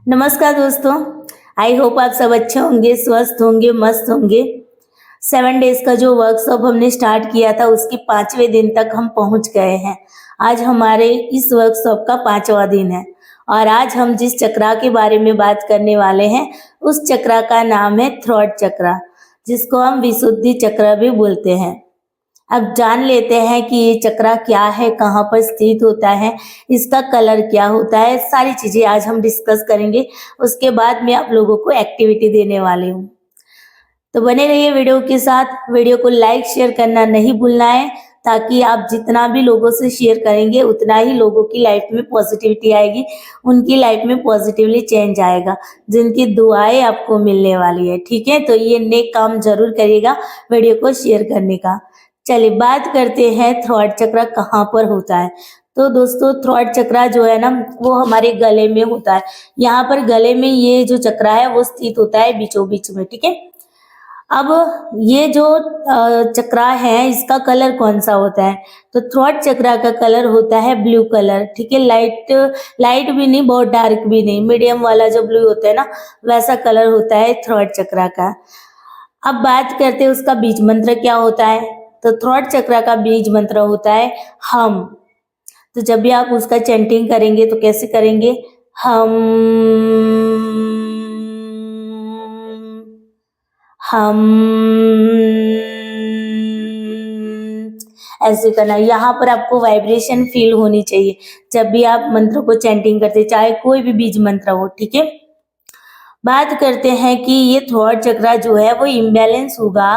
नमस्कार दोस्तों। I hope आप सब अच्छे होंगे, स्वस्थ होंगे, मस्त होंगे। 7 डेज का जो वर्कशॉप हमने स्टार्ट किया था उसके 5वें दिन तक हम पहुंच गए हैं। आज हमारे इस वर्कशॉप का 5वां दिन है और आज हम जिस चक्रा के बारे में बात करने वाले हैं उस चक्रा का नाम है थ्रोट चक्रा, जिसको हम विशुद्धि चक्र भी बोलते हैं। अब जान लेते हैं कि ये चक्रा क्या है, कहाँ पर स्थित होता है, इसका कलर क्या होता है, सारी चीजें आज हम डिस्कस करेंगे। उसके बाद मैं आप लोगों को एक्टिविटी देने वाली हूँ, तो बने रहिए वीडियो के साथ। वीडियो को लाइक शेयर करना नहीं भूलना है, ताकि आप जितना भी लोगों से शेयर करेंगे उतना ही लोगों की लाइफ में पॉजिटिविटी आएगी, उनकी लाइफ में पॉजिटिवली चेंज आएगा, जिनकी दुआएं आपको मिलने वाली है। ठीक है, तो ये नेक काम जरूर करिएगा वीडियो को शेयर करने का। चलिए बात करते हैं थ्रोट चक्र कहाँ पर होता है। तो दोस्तों, थ्रोट चक्रा जो है ना वो हमारे गले में होता है। यहाँ पर गले में ये जो चक्रा है वो स्थित होता है बीचों बीच में। ठीक है, अब ये जो चक्रा है इसका कलर कौन सा होता है, तो थ्रोट चक्रा का कलर होता है ब्लू कलर। ठीक है, लाइट भी नहीं, बहुत डार्क भी नहीं, मीडियम वाला जो ब्लू होता है ना वैसा कलर होता है थ्रोट चक्रा का। अब बात करते हैं उसका बीज मंत्र क्या होता है। तो थ्रोट चक्रा का बीज मंत्र होता है हम। तो जब भी आप उसका चैंटिंग करेंगे तो कैसे करेंगे, हम हम, ऐसे करना। यहाँ पर आपको वाइब्रेशन फील होनी चाहिए जब भी आप मंत्र को चैंटिंग करते, चाहे कोई भी बीज मंत्र हो। ठीक है, बात करते हैं कि ये थ्रोट चक्रा जो है वो इम्बैलेंस होगा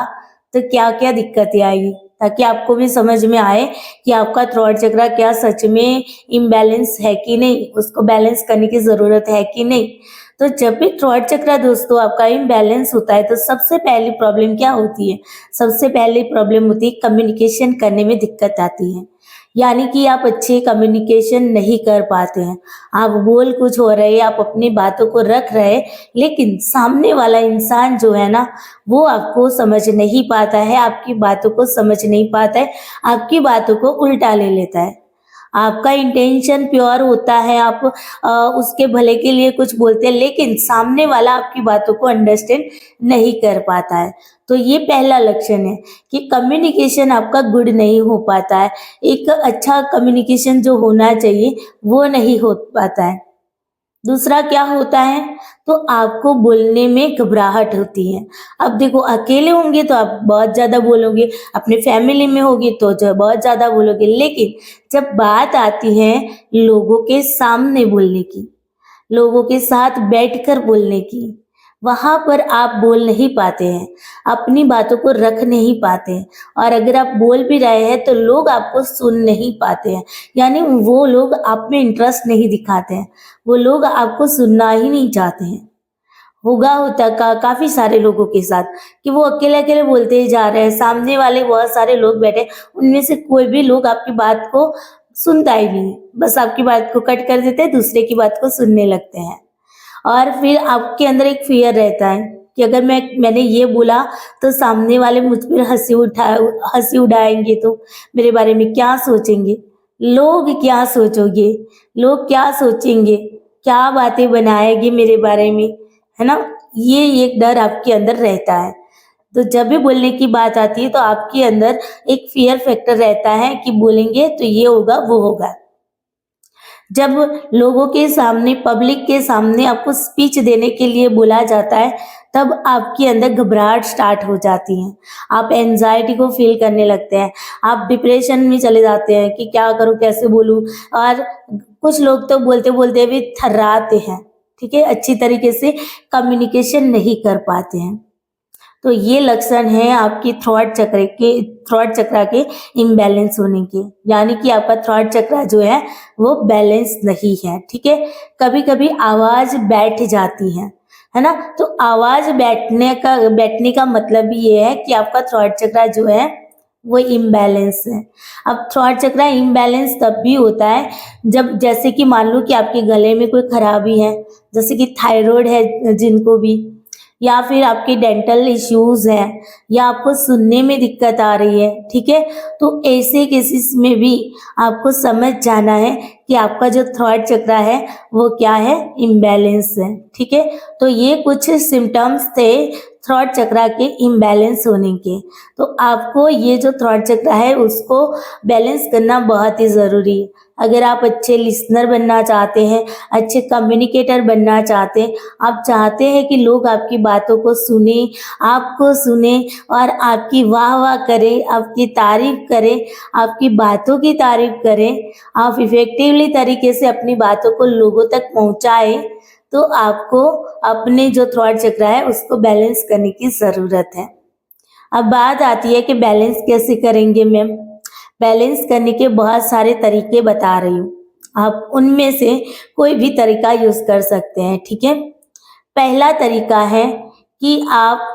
तो क्या क्या दिक्कतें आएगी, ताकि आपको भी समझ में आए कि आपका थ्रोट चक्रा क्या सच में इम्बैलेंस है कि नहीं, उसको बैलेंस करने की जरूरत है कि नहीं। तो जब भी थ्रोट चक्रा दोस्तों आपका इम्बैलेंस होता है तो सबसे पहली प्रॉब्लम क्या होती है, सबसे पहली प्रॉब्लम होती है कम्युनिकेशन करने में दिक्कत आती है। यानी कि आप अच्छे कम्युनिकेशन नहीं कर पाते हैं। आप बोल कुछ हो रहे, आप अपनी बातों को रख रहे, लेकिन सामने वाला इंसान जो है ना वो आपको समझ नहीं पाता है, आपकी बातों को समझ नहीं पाता है, आपकी बातों को उल्टा ले लेता है। आपका इंटेंशन प्योर होता है, आप उसके भले के लिए कुछ बोलते हैं, लेकिन सामने वाला आपकी बातों को अंडरस्टैंड नहीं कर पाता है। तो ये पहला लक्षण है कि कम्युनिकेशन आपका गुड नहीं हो पाता है। एक अच्छा कम्युनिकेशन जो होना चाहिए वो नहीं हो पाता है। दूसरा क्या होता है, तो आपको बोलने में घबराहट होती है। अब देखो, अकेले होंगे तो आप बहुत ज्यादा बोलोगे, अपने फैमिली में होगी तो जो बहुत ज्यादा बोलोगे, लेकिन जब बात आती है लोगों के सामने बोलने की, लोगों के साथ बैठकर बोलने की, वहां पर आप बोल नहीं पाते हैं, अपनी बातों को रख नहीं पाते हैं। और अगर आप बोल भी रहे हैं तो लोग आपको सुन नहीं पाते हैं, यानी वो लोग आप में इंटरेस्ट नहीं दिखाते हैं, वो लोग आपको सुनना ही नहीं चाहते हैं। होता काफी सारे लोगों के साथ कि वो अकेले अकेले बोलते ही जा रहे हैं, सामने वाले बहुत सारे लोग बैठे, उनमें से कोई भी लोग आपकी बात को सुनता ही नहीं, बस आपकी बात को कट कर देते हैं, दूसरे की बात को सुनने लगते हैं। और फिर आपके अंदर एक फियर रहता है कि अगर मैंने ये बोला तो सामने वाले मुझ पर हंसी उड़ाएंगे, तो मेरे बारे में क्या सोचेंगे, लोग क्या सोचोगे, लोग क्या सोचेंगे, क्या बातें बनाएंगे मेरे बारे में, है ना। ये एक डर आपके अंदर रहता है। तो जब भी बोलने की बात आती है तो आपके अंदर एक फियर फैक्टर रहता है कि बोलेंगे तो ये होगा वो होगा। जब लोगों के सामने, पब्लिक के सामने आपको स्पीच देने के लिए बोला जाता है तब आपके अंदर घबराहट स्टार्ट हो जाती है, आप एंजाइटी को फील करने लगते हैं, आप डिप्रेशन में चले जाते हैं कि क्या करूं, कैसे बोलूं। और कुछ लोग तो बोलते बोलते भी थर्राते हैं। ठीक है, अच्छी तरीके से कम्युनिकेशन नहीं कर पाते हैं। तो ये लक्षण है आपकी थ्रोट चक्रा के इम्बैलेंस होने के, यानी कि आपका थ्रोट चक्रा जो है वो बैलेंस नहीं है। ठीक है, कभी कभी आवाज बैठ जाती है ना। तो आवाज बैठने का मतलब ये है कि आपका थ्रोट चक्रा जो है वो इम्बैलेंस है। अब थ्रोट चक्रा इम्बैलेंस तब भी होता है जब, जैसे कि मान लो कि आपके गले में कोई खराबी है, जैसे कि थायराइड है जिनको भी, या फिर आपके डेंटल इश्यूज हैं, या आपको सुनने में दिक्कत आ रही है। ठीक है, तो ऐसे केसेस में भी आपको समझ जाना है कि आपका जो थ्रोट चक्रा है वो क्या है, इम्बैलेंस है। ठीक है, तो ये कुछ सिम्टम्स थे थ्रोट चक्रा के इम्बैलेंस होने के। तो आपको ये जो थ्रोट चक्रा है उसको बैलेंस करना बहुत ही ज़रूरी है। अगर आप अच्छे लिसनर बनना चाहते हैं, अच्छे कम्युनिकेटर बनना चाहते हैं, आप चाहते हैं कि लोग आपकी बातों को सुने, आपको सुने और आपकी वाह वाह करें, आपकी तारीफ करें, आपकी बातों की तारीफ करें, आप इफेक्टिवली तरीके से अपनी बातों को लोगों तक पहुंचाएं, तो आपको अपने जो थ्रोट चक्रा है उसको बैलेंस करने की ज़रूरत है। अब बात आती है कि बैलेंस कैसे करेंगे मैम। बैलेंस करने के बहुत सारे तरीके बता रही हूँ, आप उनमें से कोई भी तरीका यूज़ कर सकते हैं। ठीक है, पहला तरीका है कि आप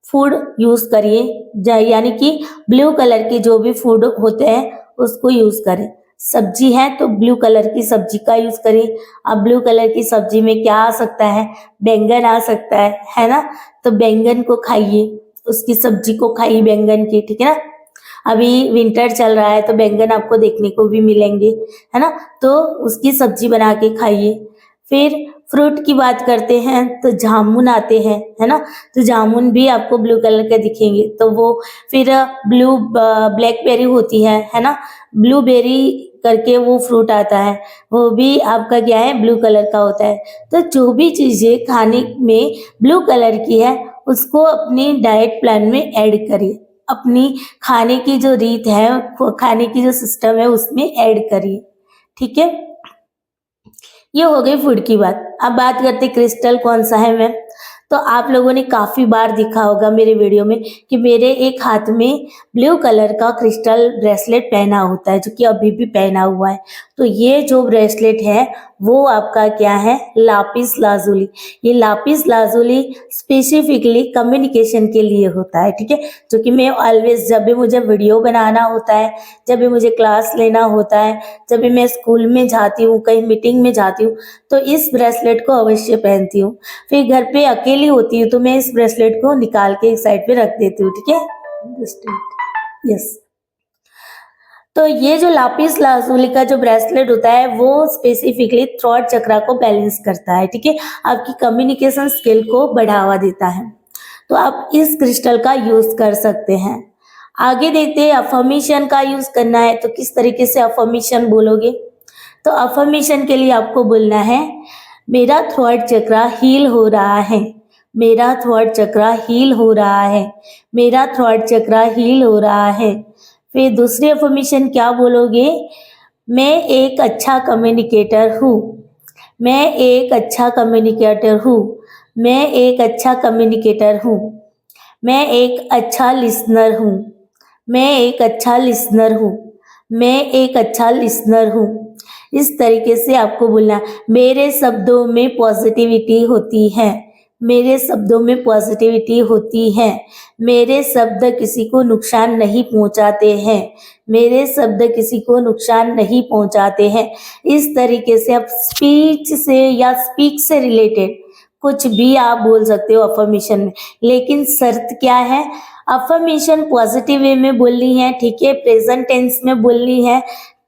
फूड यूज़ करिए, यानी कि ब्लू कलर के जो भी फूड होते हैं उसको यूज़ करें। सब्जी है तो ब्लू कलर की सब्जी का यूज़ करिए। अब ब्लू कलर की सब्जी में क्या आ सकता है, बैंगन आ सकता है ना, तो बैंगन को खाइए, उसकी सब्जी को खाइए बैंगन की। ठीक है ना, अभी विंटर चल रहा है तो बैंगन आपको देखने को भी मिलेंगे, है ना, तो उसकी सब्जी बना के खाइए। फिर फ्रूट की बात करते हैं तो जामुन आते हैं, है ना, तो जामुन भी आपको ब्लू कलर के दिखेंगे, तो वो फिर ब्लैकबेरी होती है ना, ब्लूबेरी करके वो फ्रूट आता है, वो भी आपका क्या है, ब्लू कलर का होता है। तो जो भी चीज़ें खाने में ब्लू कलर की है उसको अपनी डाइट प्लान में ऐड करिए, अपनी खाने की जो रीत है, खाने की जो सिस्टम है उसमें ऐड करिए। ठीक है, ये हो गई फूड की बात। अब बात करते क्रिस्टल कौन सा है मैम। तो आप लोगों ने काफ़ी बार देखा होगा मेरे वीडियो में कि मेरे एक हाथ में ब्लू कलर का क्रिस्टल ब्रेसलेट पहना होता है, जो कि अभी भी पहना हुआ है। तो ये जो ब्रेसलेट है वो आपका क्या है, लापिस लाजुली। ये लापिस लाजुली स्पेसिफिकली कम्युनिकेशन के लिए होता है। ठीक है, जो कि मैं ऑलवेज, जब भी मुझे वीडियो बनाना होता है, जब भी मुझे क्लास लेना होता है, जब भी मैं स्कूल में जाती हूँ, कहीं मीटिंग में जाती हूँ, तो इस ब्रेसलेट को अवश्य पहनती हूँ। फिर घर पे अकेली होती हूँ तो मैं इस ब्रेसलेट को निकाल के एक साइड पे रख देती हूँ। ठीक है, यस। तो ये जो लापिस लाजुली का जो ब्रेसलेट होता है वो स्पेसिफिकली थ्रोट चक्रा को बैलेंस करता है। ठीक है, आपकी कम्युनिकेशन स्किल को बढ़ावा देता है, तो आप इस क्रिस्टल का यूज कर सकते हैं। आगे देखते हैं, अफर्मेशन का यूज करना है तो किस तरीके से अफर्मेशन बोलोगे। तो अफर्मेशन के लिए आपको बोलना है, मेरा थ्रोट चक्रा हील हो रहा है, मेरा थ्रोट चक्रा हील हो रहा है, मेरा थ्रोट चक्रा हील हो रहा है। फिर दूसरी अफर्मेशन क्या बोलोगे, मैं एक अच्छा कम्युनिकेटर हूँ, मैं एक अच्छा कम्युनिकेटर हूँ, मैं एक अच्छा कम्युनिकेटर हूँ, मैं एक अच्छा लिसनर हूँ, मैं एक अच्छा लिसनर हूँ, मैं एक अच्छा लिसनर हूँ। इस तरीके से आपको बोलना, मेरे शब्दों में पॉजिटिविटी होती है, मेरे शब्दों में पॉजिटिविटी होती है, मेरे शब्द किसी को नुकसान नहीं पहुंचाते हैं, मेरे शब्द किसी को नुकसान नहीं पहुंचाते हैं। इस तरीके से आप स्पीच से या स्पीक से रिलेटेड कुछ भी आप बोल सकते हो अफर्मेशन में, लेकिन शर्त क्या है, अफर्मेशन पॉजिटिव वे में बोलनी है। ठीक है, प्रेजेंट टेंस में बोलनी है,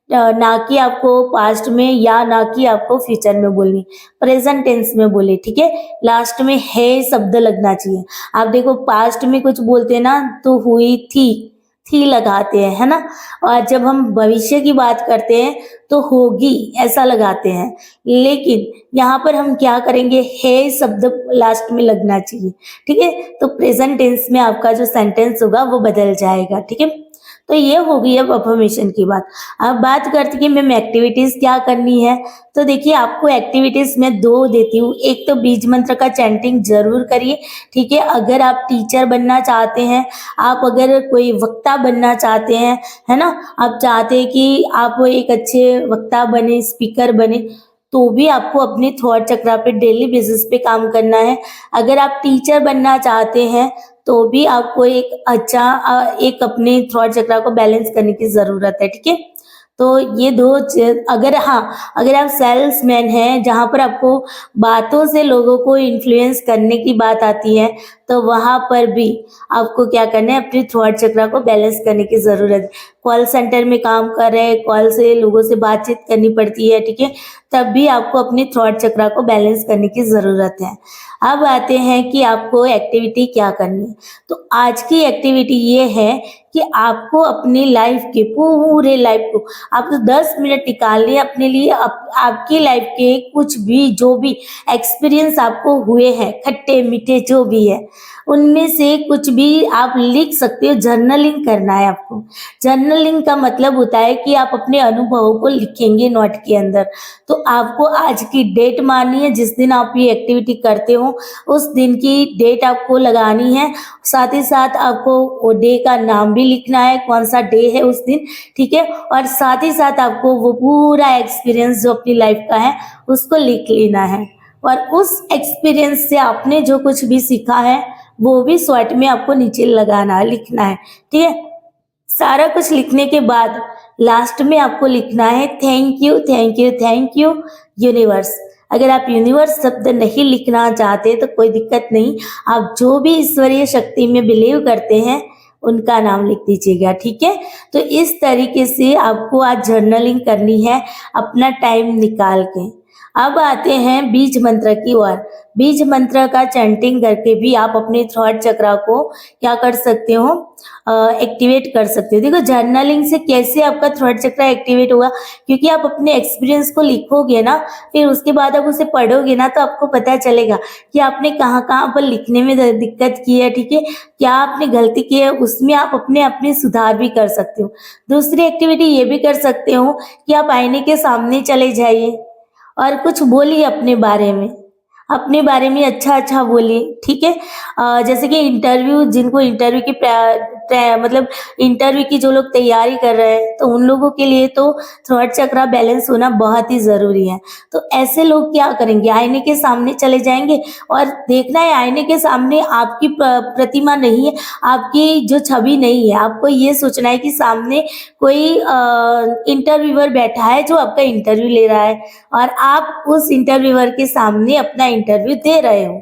ना कि आपको पास्ट में या ना कि आपको फ्यूचर में बोलनी, प्रेजेंट टेंस में बोले। ठीक है, लास्ट में है शब्द लगना चाहिए। आप देखो पास्ट में कुछ बोलते हैं ना तो हुई थी लगाते हैं, है ना, और जब हम भविष्य की बात करते हैं तो होगी ऐसा लगाते हैं, लेकिन यहाँ पर हम क्या करेंगे, है शब्द लास्ट में लगना चाहिए। ठीक है, तो प्रेजेंट टेंस में आपका जो सेंटेंस होगा वो बदल जाएगा। ठीक है, तो ये हो गई अब अफर्मेशन की बात। अब बात करते कि मैम एक्टिविटीज क्या करनी है। तो देखिए, आपको एक्टिविटीज में 2 देती हूँ। एक तो बीज मंत्र का चैंटिंग जरूर करिए। ठीक है, अगर आप टीचर बनना चाहते हैं, आप अगर कोई वक्ता बनना चाहते हैं, है ना, आप चाहते हैं कि आप एक अच्छे वक्ता बने, स्पीकर बने, तो भी आपको अपने थॉट चक्रा पे डेली बेसिस पे काम करना है। अगर आप टीचर बनना चाहते हैं तो भी आपको एक अपने थॉट चक्रा को बैलेंस करने की ज़रूरत है। ठीक है, तो ये अगर अगर आप सेल्समैन हैं जहाँ पर आपको बातों से लोगों को इन्फ्लुएंस करने की बात आती है, तो वहाँ पर भी आपको क्या करना है, अपनी थॉट चक्रा को बैलेंस करने की ज़रूरत है। कॉल सेंटर में काम कर रहे हैं, कॉल से लोगों से बातचीत करनी पड़ती है, ठीक है, तब भी आपको अपनी थ्रॉट चक्रा को बैलेंस करने की ज़रूरत है। अब आते हैं कि आपको एक्टिविटी क्या करनी है। तो आज की एक्टिविटी ये है कि आपको अपनी लाइफ के पूरे लाइफ को आपको 10 मिनट निकालने अपने लिए आपकी लाइफ के कुछ भी जो भी एक्सपीरियंस आपको हुए हैं, खट्टे मीठे जो भी है, उनमें से कुछ भी आप लिख सकते हो। जर्नलिंग करना है आपको। जर्नलिंग का मतलब होता है कि आप अपने अनुभवों को लिखेंगे नोट के अंदर। तो आपको आज की डेट माननी है, जिस दिन आप ये एक्टिविटी करते हो उस दिन की डेट आपको लगानी है। साथ ही साथ आपको वो डे का नाम भी लिखना है, कौन सा डे है उस दिन, ठीक है, और साथ ही साथ आपको वो पूरा एक्सपीरियंस जो अपनी लाइफ का है उसको लिख लेना है। और उस एक्सपीरियंस से आपने जो कुछ भी सीखा है वो भी शॉर्ट में आपको नीचे लगाना है, लिखना है, ठीक है। सारा कुछ लिखने के बाद लास्ट में आपको लिखना है thank you thank you thank you universe. अगर आप यूनिवर्स शब्द नहीं लिखना चाहते तो कोई दिक्कत नहीं, आप जो भी ईश्वरीय शक्ति में बिलीव करते हैं उनका नाम लिख दीजिएगा, ठीक है। तो इस तरीके से आपको आज जर्नलिंग करनी है अपना टाइम निकाल के। अब आते हैं बीज मंत्र की ओर। बीज मंत्र का चैंटिंग करके भी आप अपने थ्रॉट चक्रा को क्या कर सकते हो, एक्टिवेट कर सकते हो। देखो जर्नलिंग से कैसे आपका थ्रॉट चक्रा एक्टिवेट होगा, क्योंकि आप अपने एक्सपीरियंस को लिखोगे ना, फिर उसके बाद आप उसे पढ़ोगे ना, तो आपको पता चलेगा कि आपने कहाँ कहाँ पर लिखने में दिक्कत की है, ठीक है, क्या आपने गलती की है, उसमें आप अपने सुधार भी कर सकते हो। दूसरी एक्टिविटी ये भी कर सकते हो कि आप आईने के सामने चले जाइए और कुछ बोलिए अपने बारे में अच्छा बोलिए, ठीक है। जैसे कि इंटरव्यू, जिनको इंटरव्यू की मतलब इंटरव्यू की जो लोग तैयारी कर रहे हैं, तो उन लोगों के लिए तो थ्रॉट चक्रा बैलेंस होना बहुत ही ज़रूरी है। तो ऐसे लोग क्या करेंगे, आईने के सामने चले जाएंगे और देखना है आईने के सामने आपकी प्रतिमा नहीं है, आपकी जो छवि नहीं है। आपको ये सोचना है कि सामने कोई इंटरव्यूअर बैठा है जो आपका इंटरव्यू ले रहा है और आप उस इंटरव्यूअर के सामने अपना इंटरव्यू दे रहे हो।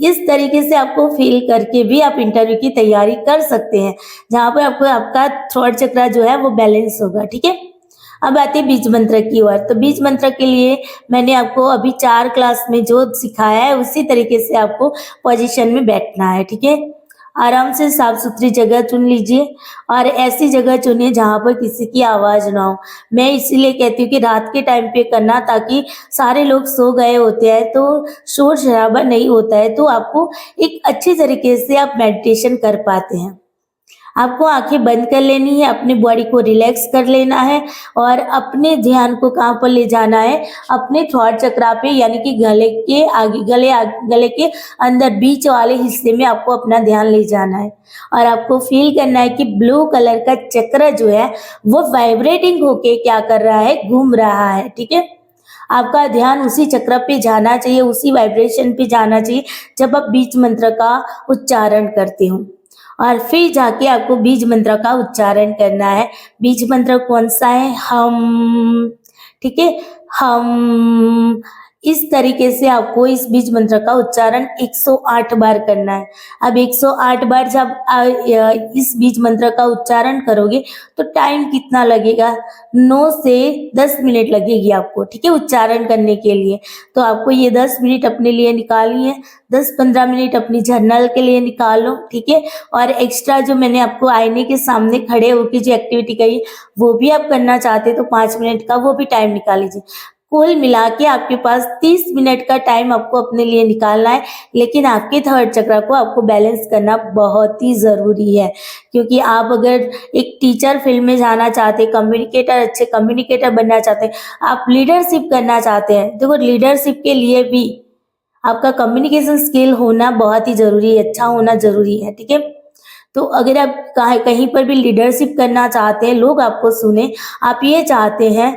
इस तरीके से आपको फील करके भी आप इंटरव्यू की तैयारी कर सकते हैं, जहाँ पे आपको आपका थ्रॉट चक्रा जो है वो बैलेंस होगा, ठीक है। अब आते हैं बीज मंत्र की ओर। तो बीज मंत्र के लिए मैंने आपको अभी 4 क्लास में जो सिखाया है उसी तरीके से आपको पोजीशन में बैठना है, ठीक है। आराम से साफ सुथरी जगह चुन लीजिए और ऐसी जगह चुनिए जहाँ पर किसी की आवाज़ ना हो। मैं इसीलिए कहती हूँ कि रात के टाइम पे करना, ताकि सारे लोग सो गए होते हैं तो शोर शराबा नहीं होता है, तो आपको एक अच्छी तरीके से आप मेडिटेशन कर पाते हैं। आपको आंखें बंद कर लेनी है, अपनी बॉडी को रिलैक्स कर लेना है और अपने ध्यान को कहाँ पर ले जाना है, अपने थ्रॉट चक्रा पे, यानी कि गले के आगे, गले के अंदर बीच वाले हिस्से में आपको अपना ध्यान ले जाना है और आपको फील करना है कि ब्लू कलर का चक्र जो है वो वाइब्रेटिंग होके क्या कर रहा है, घूम रहा है, ठीक है। आपका ध्यान उसी चक्र पे जाना चाहिए, उसी वाइब्रेशन पे जाना चाहिए जब आप बीज मंत्र का उच्चारण करते हो। और फिर जाके आपको बीज मंत्र का उच्चारण करना है। बीज मंत्र कौन सा है, हम, ठीक है, हम। इस तरीके से आपको इस बीज मंत्र का उच्चारण 108 बार करना है। अब 108 बार जब इस बीज मंत्र का उच्चारण करोगे तो टाइम कितना लगेगा, 9 से 10 मिनट लगेगी आपको, ठीक है, उच्चारण करने के लिए। तो आपको ये 10 मिनट अपने लिए निकालनी है, 10-15 मिनट अपनी जर्नल के लिए निकालो, ठीक है। और एक्स्ट्रा जो मैंने आपको आईने के सामने खड़े होकर जो एक्टिविटी कही वो भी आप करना चाहते तो 5 मिनट का वो भी टाइम निकाल लीजिए। कुल मिला के आपके पास 30 मिनट का टाइम आपको अपने लिए निकालना है। लेकिन आपके थर्ड चक्र को आपको बैलेंस करना बहुत ही ज़रूरी है, क्योंकि आप अगर एक टीचर फील्ड में जाना चाहते, कम्युनिकेटर, अच्छे कम्युनिकेटर बनना चाहते, आप लीडरशिप करना चाहते हैं, देखो लीडरशिप के लिए भी आपका कम्युनिकेशन स्किल होना बहुत ही ज़रूरी है, अच्छा होना ज़रूरी है, ठीक है। तो अगर आप कहीं पर भी लीडरशिप करना चाहते हैं, लोग आपको सुने, आप ये चाहते हैं,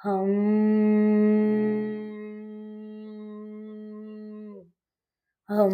हम हम